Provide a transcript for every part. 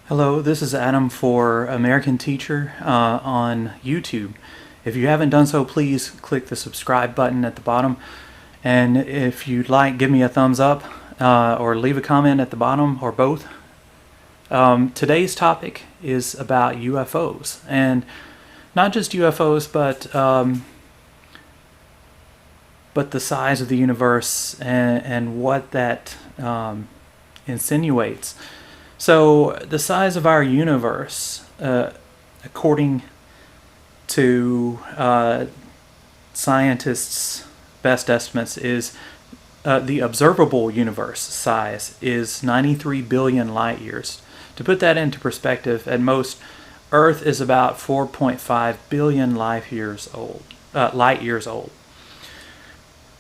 Hello, this is Adam for American Teacher on YouTube. If you haven't done so, please click the subscribe button at the bottom. And if you'd like, give me a thumbs up or leave a comment at the bottom or both. Today's topic is about UFOs. And not just UFOs, but the size of the universe and what that insinuates. So the size of our universe, according to scientists' best estimates, is the observable universe size is 93 billion light years. To put that into perspective, at most, Earth is about 4.5 billion light years old.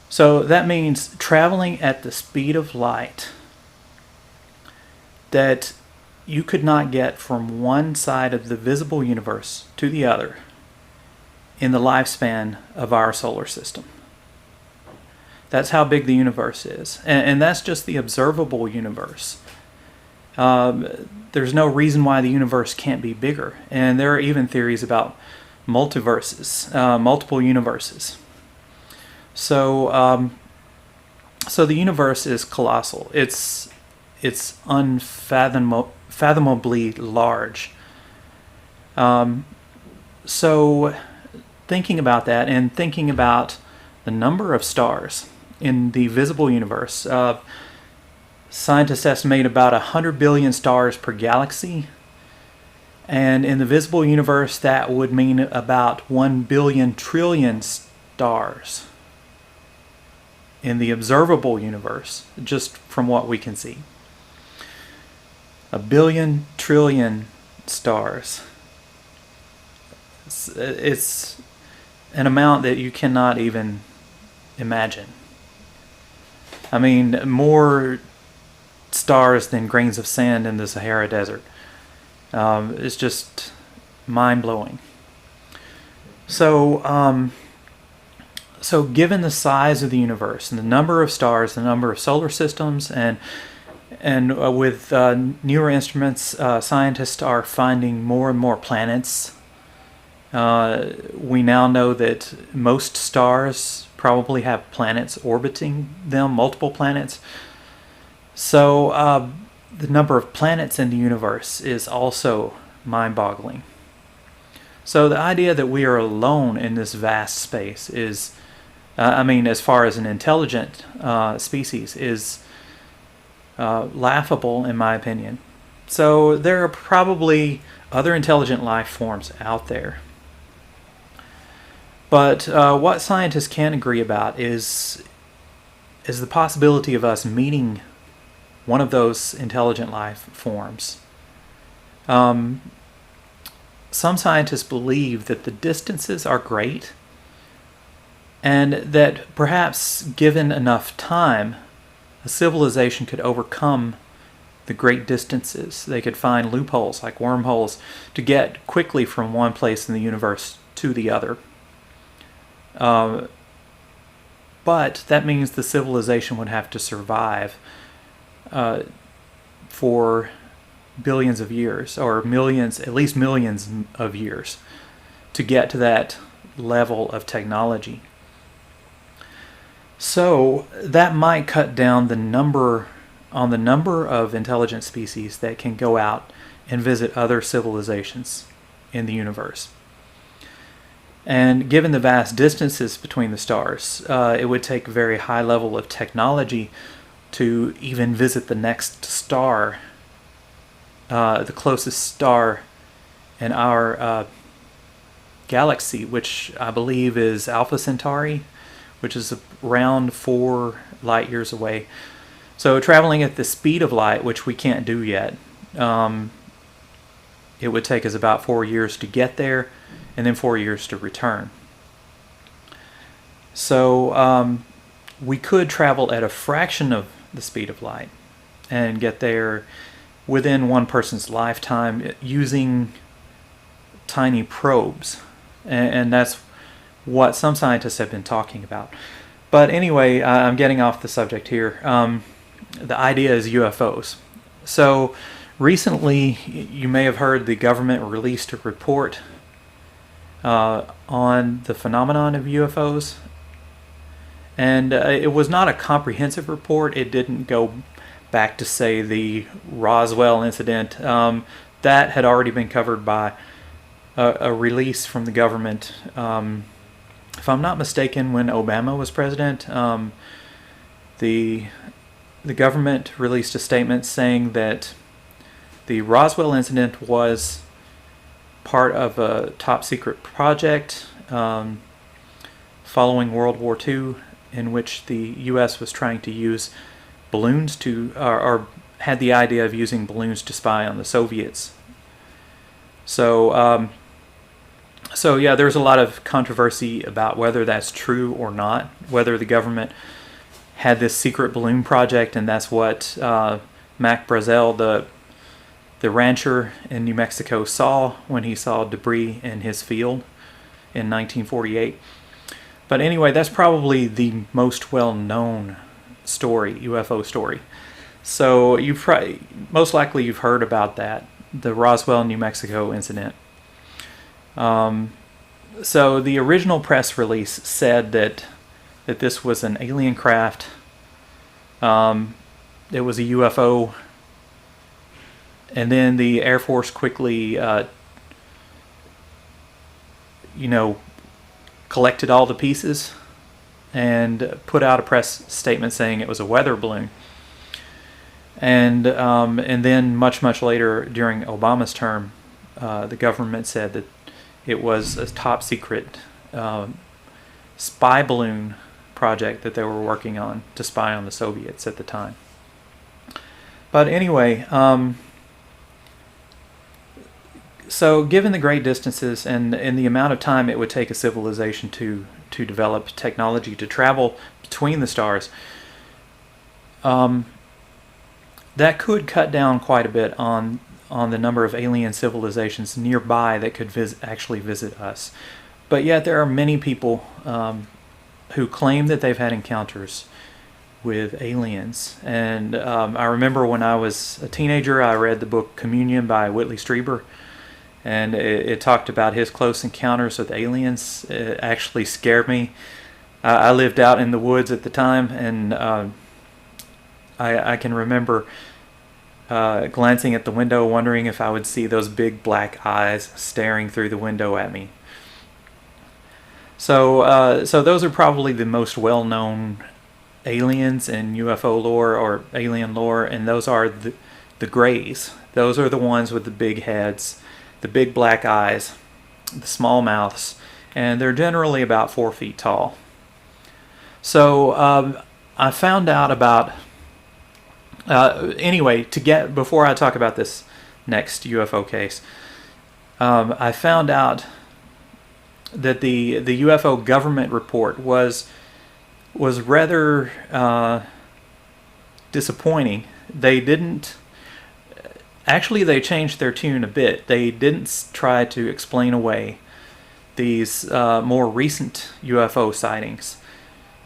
So that means traveling at the speed of light that you could not get from one side of the visible universe to the other in the lifespan of our solar system. That's how big the universe is. And that's just the observable universe. There's no reason why the universe can't be bigger. And there are even theories about multiverses, multiple universes. So the universe is colossal. It's unfathomably large. So thinking about that and thinking about the number of stars in the visible universe, scientists estimate about 100 billion stars per galaxy. And in the visible universe, that would mean about 1 billion trillion stars in the observable universe, just from what we can see. 1 billion trillion stars. It's an amount that you cannot even imagine. I mean, more stars than grains of sand in the Sahara Desert. It's just mind-blowing. So given the size of the universe and the number of stars, the number of solar systems, and with newer instruments, scientists are finding more and more planets. We now know that most stars probably have planets orbiting them, multiple planets. So the number of planets in the universe is also mind-boggling. So the idea that we are alone in this vast space is, as far as an intelligent species, is laughable in my opinion. So there are probably other intelligent life forms out there. But what scientists can agree about is the possibility of us meeting one of those intelligent life forms. Some scientists believe that the distances are great and that perhaps given enough time, a civilization could overcome the great distances. They could find loopholes like wormholes to get quickly from one place in the universe to the other. But that means the civilization would have to survive for billions of years, or millions, at least millions of years, to get to that level of technology. So that might cut down the number of intelligent species that can go out and visit other civilizations in the universe. And given the vast distances between the stars, it would take a very high level of technology to even visit the next star, the closest star in our galaxy, which I believe is Alpha Centauri, which is around 4 light years away. So traveling at the speed of light, which we can't do yet, it would take us about 4 years to get there, and then 4 years to return. So we could travel at a fraction of the speed of light and get there within one person's lifetime using tiny probes. And that's what some scientists have been talking about. But anyway, I'm getting off the subject here. The idea is UFOs. So Recently, you may have heard the government released a report on the phenomenon of UFOs. And it was not a comprehensive report. It didn't go back to, say, the Roswell incident. That had already been covered by a release from the government. If I'm not mistaken, when Obama was president, the government released a statement saying that the Roswell incident was part of a top secret project following World War II, in which the U.S. was trying to use balloons to, or had the idea of using balloons to spy on the Soviets. So yeah, there's a lot of controversy about whether that's true or not, whether the government had this secret balloon project, and that's what Mac Brazel, the rancher in New Mexico, saw when he saw debris in his field in 1948. But anyway, that's probably the most well-known story, UFO story. So most likely you've heard about that, the Roswell, New Mexico incident. So the original press release said that this was an alien craft. It was a UFO. And then the Air Force quickly, collected all the pieces and put out a press statement saying it was a weather balloon. And then much later, during Obama's term, the government said that it was a top secret spy balloon project that they were working on to spy on the Soviets at the time. But anyway, so given the great distances and the amount of time it would take a civilization to develop technology to travel between the stars, that could cut down quite a bit on the number of alien civilizations nearby that could actually visit us. But yet there are many people who claim that they've had encounters with aliens. And I remember when I was a teenager, I read the book Communion by Whitley Strieber, and it talked about his close encounters with aliens. It actually scared me. I lived out in the woods at the time, and I can remember glancing at the window, wondering if I would see those big black eyes staring through the window at me. So those are probably the most well-known aliens in UFO lore or alien lore, and those are the Greys. Those are the ones with the big heads, the big black eyes, the small mouths, and they're generally about 4 feet tall. So I found out about before I talk about this next UFO case, I found out that the UFO government report was rather disappointing. They changed their tune a bit. They didn't try to explain away these more recent UFO sightings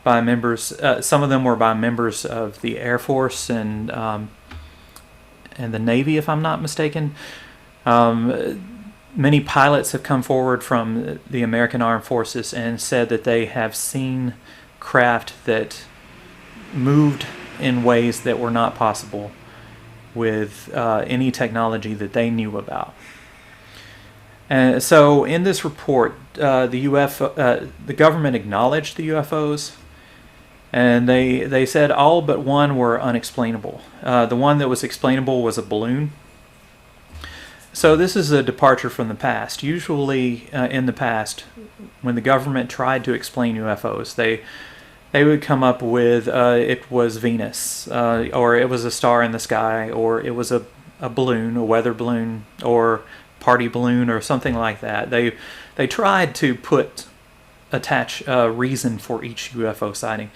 by members. Some of them were by members of the Air Force and the Navy, if I'm not mistaken. Many pilots have come forward from the American Armed Forces and said that they have seen craft that moved in ways that were not possible with any technology that they knew about. And so in this report, the government acknowledged the UFOs, and they said all but one were unexplainable. The one that was explainable was a balloon. So this is a departure from the past. Usually in the past, when the government tried to explain UFOs, they would come up with it was Venus, or it was a star in the sky, or it was a balloon, a weather balloon, or party balloon, or something like that. They tried to attach a reason for each UFO sighting.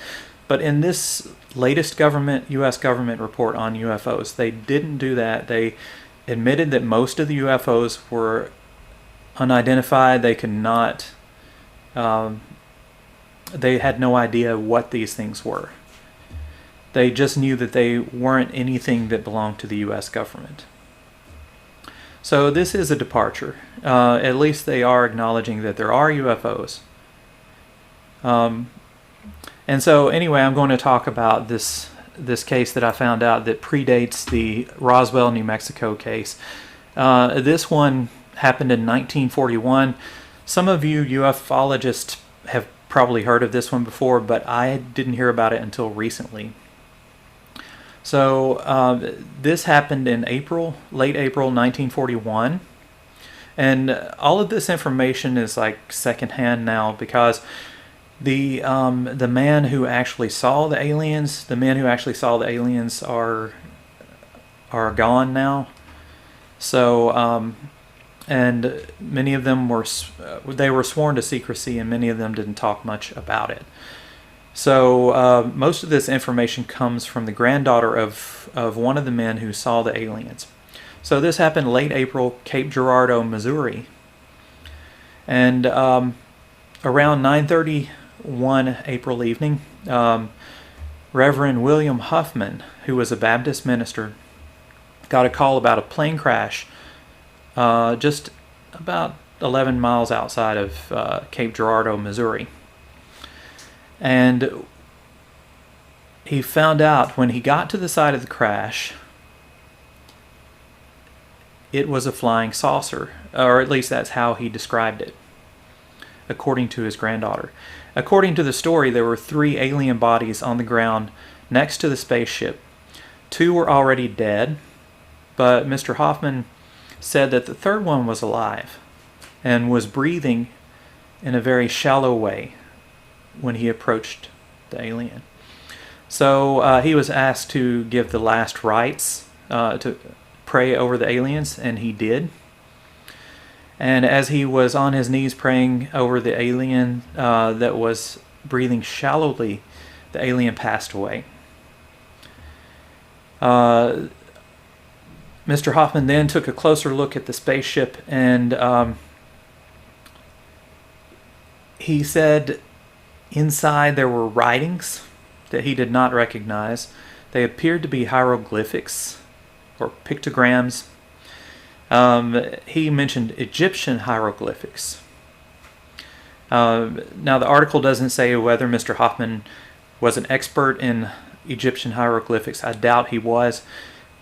But in this latest U.S. government report on UFOs, they didn't do that. They admitted that most of the UFOs were unidentified. They could not... they had no idea what these things were. They just knew that they weren't anything that belonged to the U.S. government. So this is a departure. At least they are acknowledging that there are UFOs. And so anyway, I'm going to talk about this case that I found out that predates the Roswell, New Mexico case. This one happened in 1941. Some of you ufologists have probably heard of this one before, but I didn't hear about it until recently. So this happened in late April 1941. And all of this information is like secondhand now, because the man who actually saw the aliens, are gone now. So and many of them were sworn to secrecy, and many of them didn't talk much about it. So most of this information comes from the granddaughter of one of the men who saw the aliens. So this happened late April, Cape Girardeau, Missouri. And around 9:31 April evening, Reverend William Huffman, who was a Baptist minister, got a call about a plane crash just about 11 miles outside of Cape Girardeau, Missouri. And he found out when he got to the site of the crash, it was a flying saucer, or at least that's how he described it, according to his granddaughter. According to the story, there were 3 alien bodies on the ground next to the spaceship. 2 were already dead, but Mr. Hoffman said that the third one was alive and was breathing in a very shallow way when he approached the alien. So he was asked to give the last rites to pray over the aliens, and he did. And as he was on his knees praying over the alien that was breathing shallowly, the alien passed away. Mr. Hoffman then took a closer look at the spaceship, and he said inside there were writings that he did not recognize. They appeared to be hieroglyphics or pictograms. He mentioned Egyptian hieroglyphics. Now the article doesn't say whether Mr. Hoffman was an expert in Egyptian hieroglyphics. I doubt he was,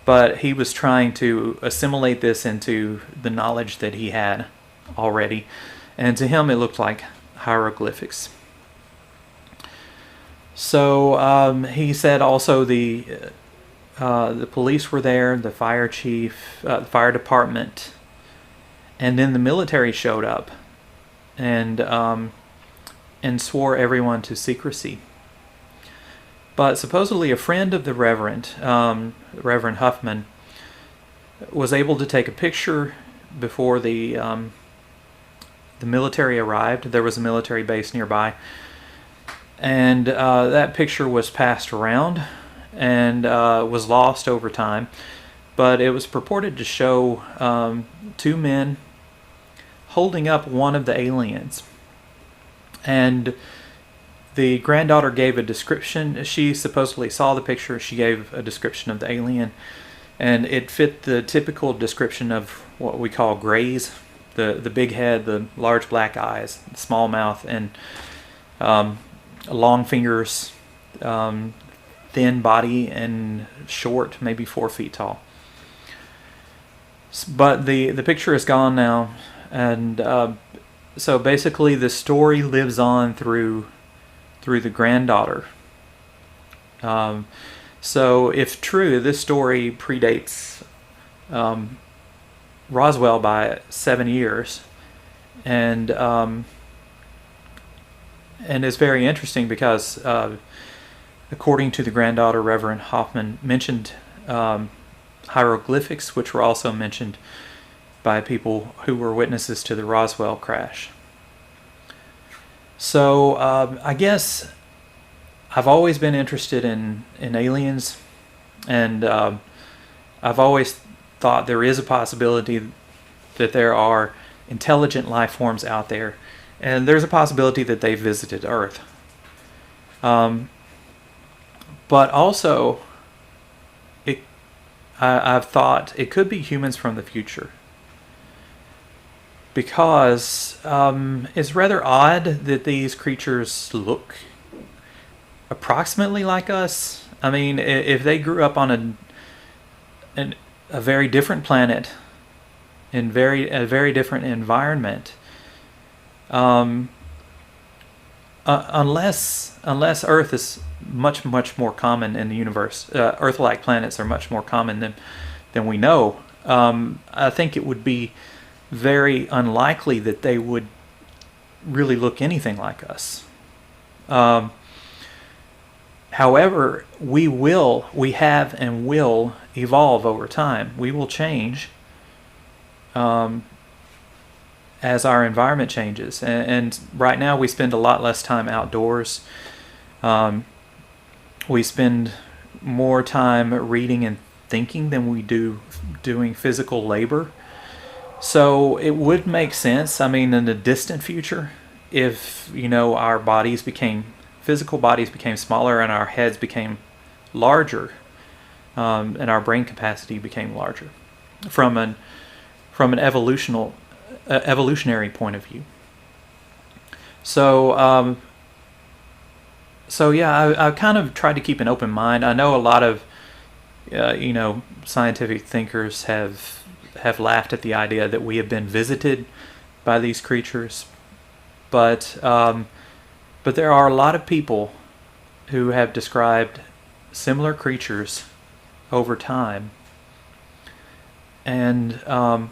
but he was trying to assimilate this into the knowledge that he had already, and to him it looked like hieroglyphics. So he said also the police were there, the fire chief, the fire department, and then the military showed up and swore everyone to secrecy. But supposedly a friend of the Reverend Huffman, was able to take a picture before the military arrived. There was a military base nearby, and that picture was passed around and was lost over time. But it was purported to show 2 men holding up one of the aliens. And the granddaughter gave a description. She supposedly saw the picture. She gave a description of the alien, and it fit the typical description of what we call grays: the big head, the large black eyes, small mouth, and long fingers, thin body, and short, maybe 4 feet tall. But the picture is gone now, and so basically the story lives on through the granddaughter. So if true, this story predates Roswell by 7 years, and it's very interesting because according to the granddaughter, Reverend Hoffman mentioned hieroglyphics, which were also mentioned by people who were witnesses to the Roswell crash. So I guess I've always been interested in aliens, and I've always thought there is a possibility that there are intelligent life forms out there, and there's a possibility that they visited Earth. But also, I've thought it could be humans from the future. because it's rather odd that these creatures look approximately like us. I mean, if they grew up on a very different planet in a very different environment, unless Earth is much more common in the universe, Earth-like planets are much more common than we know. I think it would be very unlikely that they would really look anything like us. However, we have and will evolve over time. We will change as our environment changes. And right now we spend a lot less time outdoors. We spend more time reading and thinking than we do doing physical labor. So it would make sense, I mean, in the distant future, if, our physical bodies became smaller and our heads became larger, and our brain capacity became larger from an evolutionary point of view. So yeah, I kind of tried to keep an open mind. I know a lot of scientific thinkers have laughed at the idea that we have been visited by these creatures, but there are a lot of people who have described similar creatures over time, and I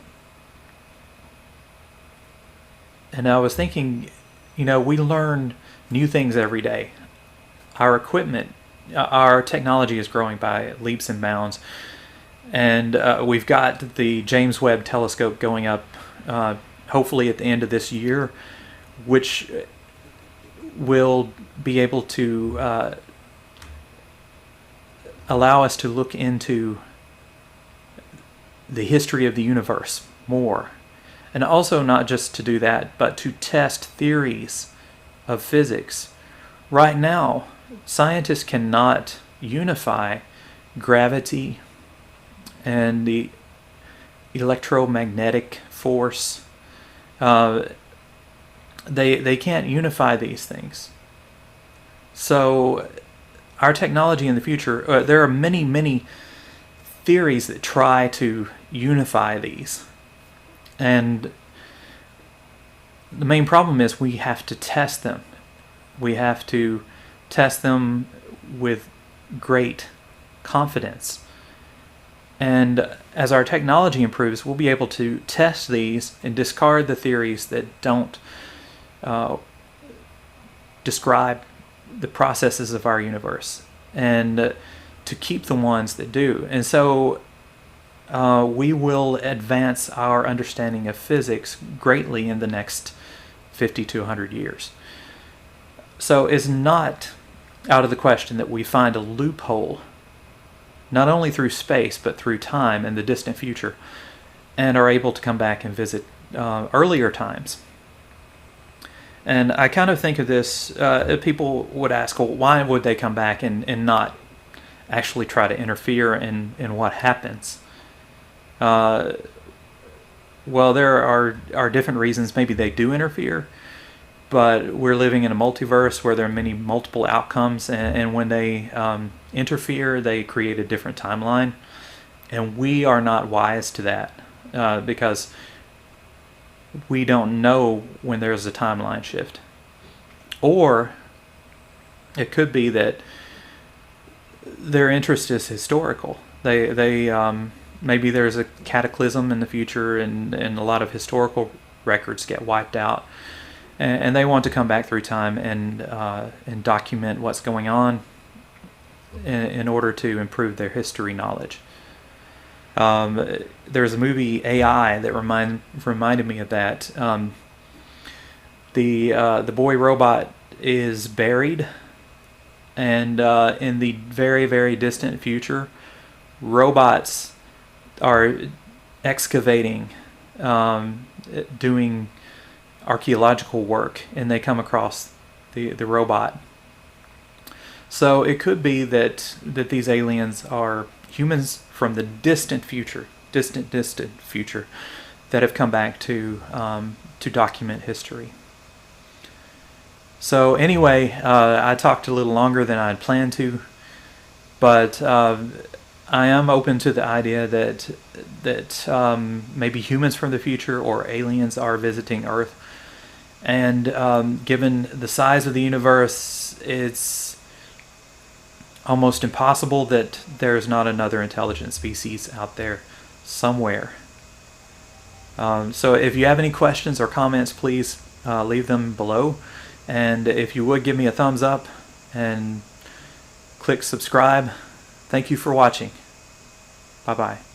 was thinking, we learn new things every day. Our equipment, our technology is growing by leaps and bounds, and we've got the James Webb Telescope going up hopefully at the end of this year, which will be able to allow us to look into the history of the universe more. And also not just to do that, but to test theories of physics. Right now, scientists cannot unify gravity and the electromagnetic force. They can't unify these things. So our technology in the future, there are many theories that try to unify these. And the main problem is we have to test them. We have to test them with great confidence. And as our technology improves, we'll be able to test these and discard the theories that don't describe the processes of our universe, and to keep the ones that do. And so we will advance our understanding of physics greatly in the next 50 to 100 years. So it's not out of the question that we find a loophole, not only through space, but through time in the distant future, and are able to come back and visit earlier times. And I kind of think of this, people would ask, well, why would they come back and not actually try to interfere in what happens? Well, there are different reasons. Maybe they do interfere, but we're living in a multiverse where there are many multiple outcomes, and when they interfere, they create a different timeline. And we are not wise to that, because we don't know when there's a timeline shift. Or it could be that their interest is historical. They maybe there's a cataclysm in the future, and a lot of historical records get wiped out, and they want to come back through time and document what's going on in order to improve their history knowledge. There's a movie, AI, that reminded me of that. The boy robot is buried, and in the very distant future, robots are excavating, doing archaeological work, and they come across the robot. So it could be that these aliens are humans from the distant future, that have come back to document history. So anyway, I talked a little longer than I'd planned to, but I am open to the idea that maybe humans from the future or aliens are visiting Earth. And given the size of the universe, it's almost impossible that there's not another intelligent species out there somewhere. So if you have any questions or comments, please leave them below. And if you would, give me a thumbs up and click subscribe. Thank you for watching. Bye-bye.